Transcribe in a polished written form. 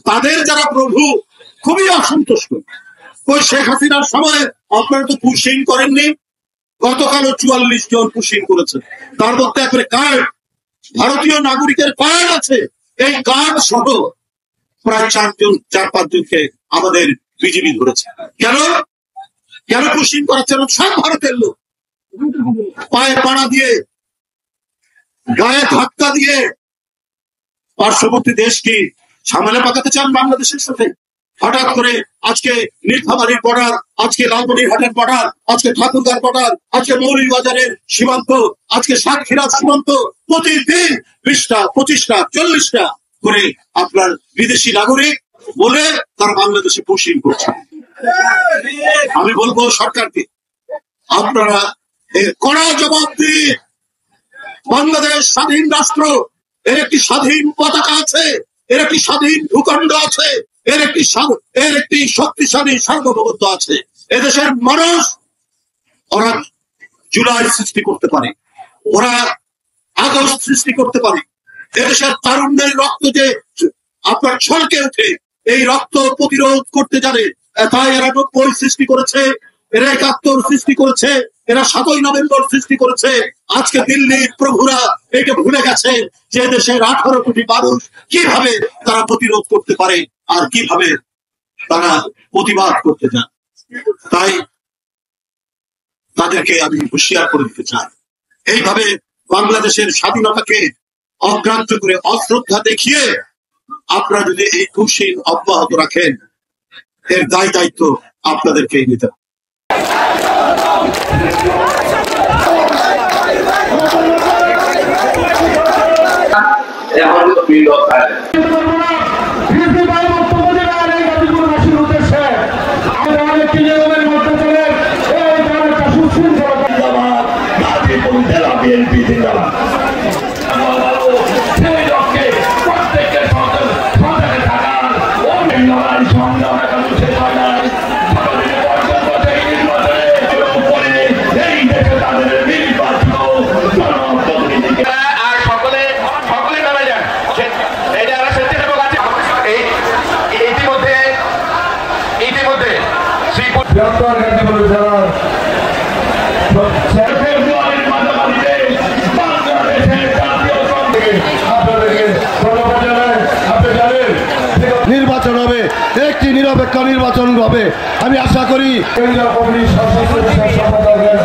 তাদের যারা প্রভু খুবই অসন্তুষ্ট। ওই শেখ হাসিনার সময় আপনারা তো পুশিং করেননি, গতকালও 44 জন পুশিং করেছে, তার মধ্যে একবারে কার্ড, ভারতীয় নাগরিকের কার্ড আছে, এই কার্ড সহ প্রায় 4-5 জনকে আমাদের বিজেপি ধরেছে। কেন কেন পুশিং করাচ্ছে? সব ভারতের লোক, পায়ে পাড়া দিয়ে, গায়ে ধাক্কা দিয়ে পার্শ্ববর্তী দেশকে সামনে পাকাতে চান বাংলাদেশের সাথে। হঠাৎ করে আজকে নীলফামারীর বর্ডার, আজকে লালমনিরহাটের বর্ডার, আজকে ঠাকুরগাঁর বর্ডার, আজকে মৌলভীবাজারের সীমান্ত, আজকে সাতক্ষীরার সীমান্ত, প্রতিদিন 20টা 25টা 40টা করে আপনার বিদেশি নাগরিক বলে তারা বাংলাদেশে পুশিং করছে। আমি বলবো সরকারকে, আপনারা কড়া জবাব দিন। বাংলাদেশ স্বাধীন রাষ্ট্র, এর একটি স্বাধীন পতাকা আছে, এর একটি স্বাধীন ভূখণ্ড আছে, এর একটি শক্তিশালী সার্বভৌমত্ব আছে। এদেশের মানুষ, ওরা জুলাই সৃষ্টি করতে পারে, ওরা আগস্ট সৃষ্টি করতে পারে। এদেশের তারুণ্যের রক্ত যে আপনার ছলকে ওঠে, এই রক্ত প্রতিরোধ করতে জানে। তাই এরা 90 সৃষ্টি করেছে, এরা 71 সৃষ্টি করেছে, এরা 7ই নভেম্বর সৃষ্টি করেছে। আজকে দিল্লির প্রভুরা এটা ভুলে গেছে যে দেশের 18 কোটি মানুষ কিভাবে তারা প্রতিরোধ করতে পারে আর কিভাবে তারা প্রতিবাদ করতে চান। তাই তাদেরকে আমি হুঁশিয়ার করে দিতে চাই, এইভাবে বাংলাদেশের স্বাধীনতাকে অগ্রাহ্য করে অশ্রদ্ধা দেখিয়ে আপনারা যদি এই পুশিং অব্যাহত রাখেন, এর দায়িত্ব আপনাদেরকে নিতে হবে। নির্বাচন হবে, একটি নিরপেক্ষ নির্বাচন হবে। আমি আশা করি আমাদের